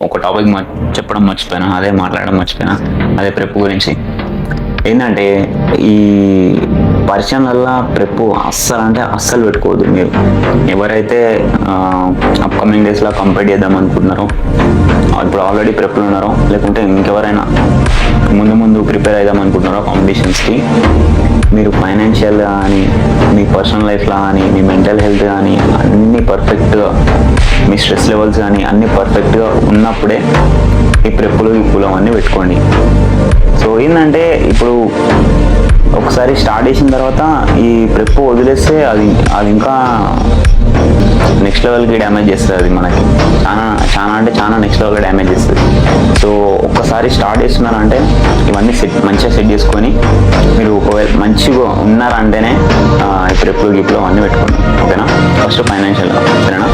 ఒక టాపిక్ చెప్పడం మర్చిపోయినా, అదే మాట్లాడడం మర్చిపోయినా, అదే ప్రెప్ గురించి. ఏంటంటే ఈ పరిచయం వల్ల ప్రెప్ అస్సలు పెట్టుకోవద్దు. మీరు ఎవరైతే అప్కమింగ్ డేస్లో కంప్లీట్ చేద్దాం అనుకుంటున్నారో, ఇప్పుడు ఆల్రెడీ ప్రెప్లు ఉన్నారో, లేకుంటే ఇంకెవరైనా ముందు ప్రిపేర్ అవుదాం అనుకుంటున్నారో కాంపిటీషన్స్కి, మీరు ఫైనాన్షియల్ కానీ, మీ పర్సనల్ లైఫ్లో కానీ, మీ మెంటల్ హెల్త్ కానీ అన్నీ పర్ఫెక్ట్గా, మీ స్ట్రెస్ లెవెల్స్ కానీ అన్నీ పర్ఫెక్ట్గా ఉన్నప్పుడే ఈ ప్రెప్పులు అవన్నీ పెట్టుకోండి. సో ఏంటంటే ఇప్పుడు ఒకసారి స్టార్ట్ చేసిన తర్వాత ఈ ప్రెప్ వదిలేస్తే అది ఇంకా నెక్స్ట్ లెవెల్కి డ్యామేజ్ చేస్తుంది. అది మనకి చాలా నెక్స్ట్ లెవెల్గా డ్యామేజ్ చేస్తుంది. సో ఒక్కసారి స్టార్ట్ చేస్తున్నారంటే ఇవన్నీ మంచిగా సెట్ చేసుకొని మీరు ఒకవేళ మంచిగా ఉన్నారంటేనే ఈ ప్రెప్లు అన్నీ పెట్టుకోండి. ఓకేనా? ఫస్ట్ ఫైనాన్షియల్గా, ఓకేనా?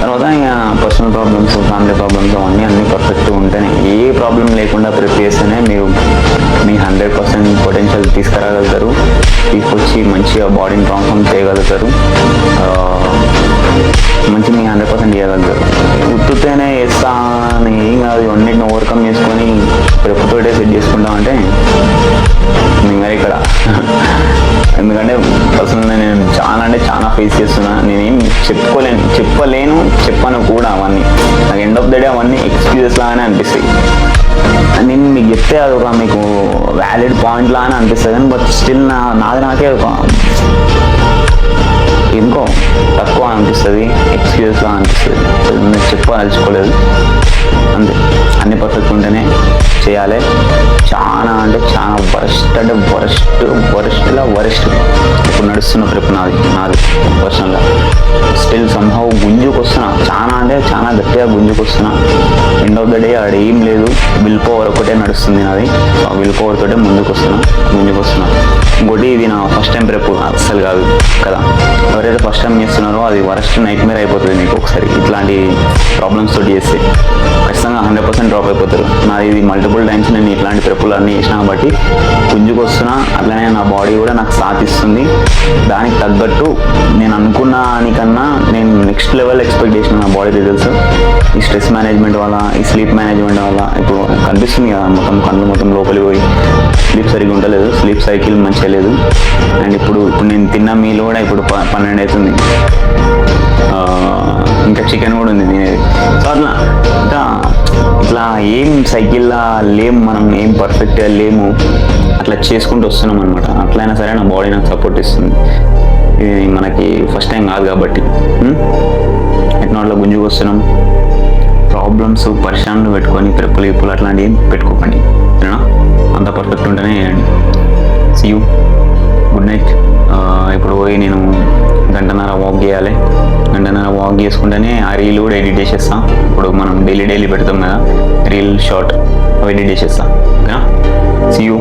తర్వాత ఇక పర్సనల్ ప్రాబ్లమ్స్, ఫ్యామిలీ ప్రాబ్లమ్స్ అన్నీ పర్ఫెక్ట్గా ఉంటేనే, ఏ ప్రాబ్లం లేకుండా ప్రిపేర్ చేస్తేనే మీరు మీ 100% పొటెన్షియల్ తీసుకురాగలుగుతారు. తీసుకొచ్చి మంచిగా బాడీని ట్రాన్స్ఫార్మ్ చేయగలుగుతారు. మంచి మీ 100% చేయగలుగుతారు. ఉత్తుతేనే వేస్తా అని ఏం కాదు, ఇవన్నిటిని ఓవర్కమ్ చేసుకొని ప్రెప్తోటే సెట్ చేసుకుంటామంటే ఇంకా ఇక్కడ. ఎందుకంటే పర్సనల్గా నేను చాలా ఫేస్ చేస్తున్నా. నేనేం చెప్పను కూడా. అవన్నీ నాకు ఎండ్ ఆఫ్ ద డే అవన్నీ ఎక్స్క్యూజెస్ లాగానే అనిపిస్తాయి. నేను మీకు చెప్తే అది ఒక మీకు వ్యాలిడ్ పాయింట్ లాగానే అనిపిస్తుంది, కానీ బట్ స్టిల్ నాకే ఒక ఎందుకో తక్కువ అనిపిస్తుంది, ఎక్స్క్యూజెస్లా అనిపిస్తుంది. నేను చెప్పదలుచుకోలేదు అంతే. అన్ని పర్ఫెక్ట్ ఉంటేనే చేయాలి. చాలా వరస్ట్ ఇప్పుడు నడుస్తున్న ప్రిప్ నాది పర్సనల్గా. స్టిల్ సంహౌ గుంజుకొస్తున్నా, చాలా గట్టిగా గుంజుకొస్తున్నా. ఎండ్ ఆఫ్ ద డే ఆడ ఏం లేదు, విల్ పవర్ ఒకటే నడుస్తుంది నాది. విల్ పవర్ తోటే గుంజుకొస్తున్నా. ఇంకోటి ఇది నా ఫస్ట్ టైం ప్రిప్ అస్సలు కాదు కదా. ఎవరైతే ఫస్ట్ టైం చేస్తున్నారో అది వరస్ట్ నైట్ మేర్ అయిపోతుంది మీకు. ఒకసారి ఇట్లాంటి ప్రాబ్లమ్స్ తోటి చేస్తే ఖచ్చితంగా 100% డ్రాప్ అయిపోతారు. నాది ఇది మల్టిపుల్ టైమ్స్ నేను ఇట్లాంటి ప్రెప్పులు అన్నీ చేసిన కాబట్టి గుంజుకొస్తున్నా. అట్లనే నా బాడీ కూడా నాకు సాధిస్తుంది. దానికి తగ్గట్టు నేను అనుకున్న దానికన్నా నేను నెక్స్ట్ లెవెల్ ఎక్స్పెక్ట్ చేసిన నా బాడీ రిజల్ట్స్. ఈ స్ట్రెస్ మేనేజ్మెంట్ వల్ల, ఈ స్లీప్ మేనేజ్మెంట్ వల్ల ఇప్పుడు కనిపిస్తుంది కదా, కళ్ళు మొత్తం లోపలికి పోయి స్లీప్ సరిగ్గా ఉండలేదు, స్లీప్ సైకిల్ మంచిగా లేదు. అండ్ ఇప్పుడు నేను తిన్న మీల్ కూడా ఇప్పుడు 12 అవుతుంది. ఇంకా చికెన్ కూడా ఉంది తినేది. సో ఇట్లా ఏం సైకిల్లా లేము, మనం ఏం పర్ఫెక్ట్గా లేము. అట్లా చేసుకుంటూ వస్తున్నాం అనమాట. అట్లయినా సరే నా బాడీ నాకు సపోర్ట్ ఇస్తుంది. ఇది మనకి ఫస్ట్ టైం కాదు కాబట్టి ఎట్లా గుంజుకు వస్తున్నాం. ప్రాబ్లమ్స్ పరిశాన్లు పెట్టుకొని ప్రెప్పులు అట్లాంటివి పెట్టుకోకండి, సరేనా? అంత పర్ఫెక్ట్ ఉంటేనే చేయండి. See you, good night. ఇప్పుడు పోయి నేను గంటన్నర వాక్ చేయాలి. గంటన్నర వాక్ చేసుకుంటేనే ఆ రీల్ కూడా ఎడిట్ చేసేస్తాం. ఇప్పుడు మనం డైలీ పెడతాం కదా రీల్, షార్ట్, అవి ఎడిట్ చేసేస్తాం. ఓకేనా? See you.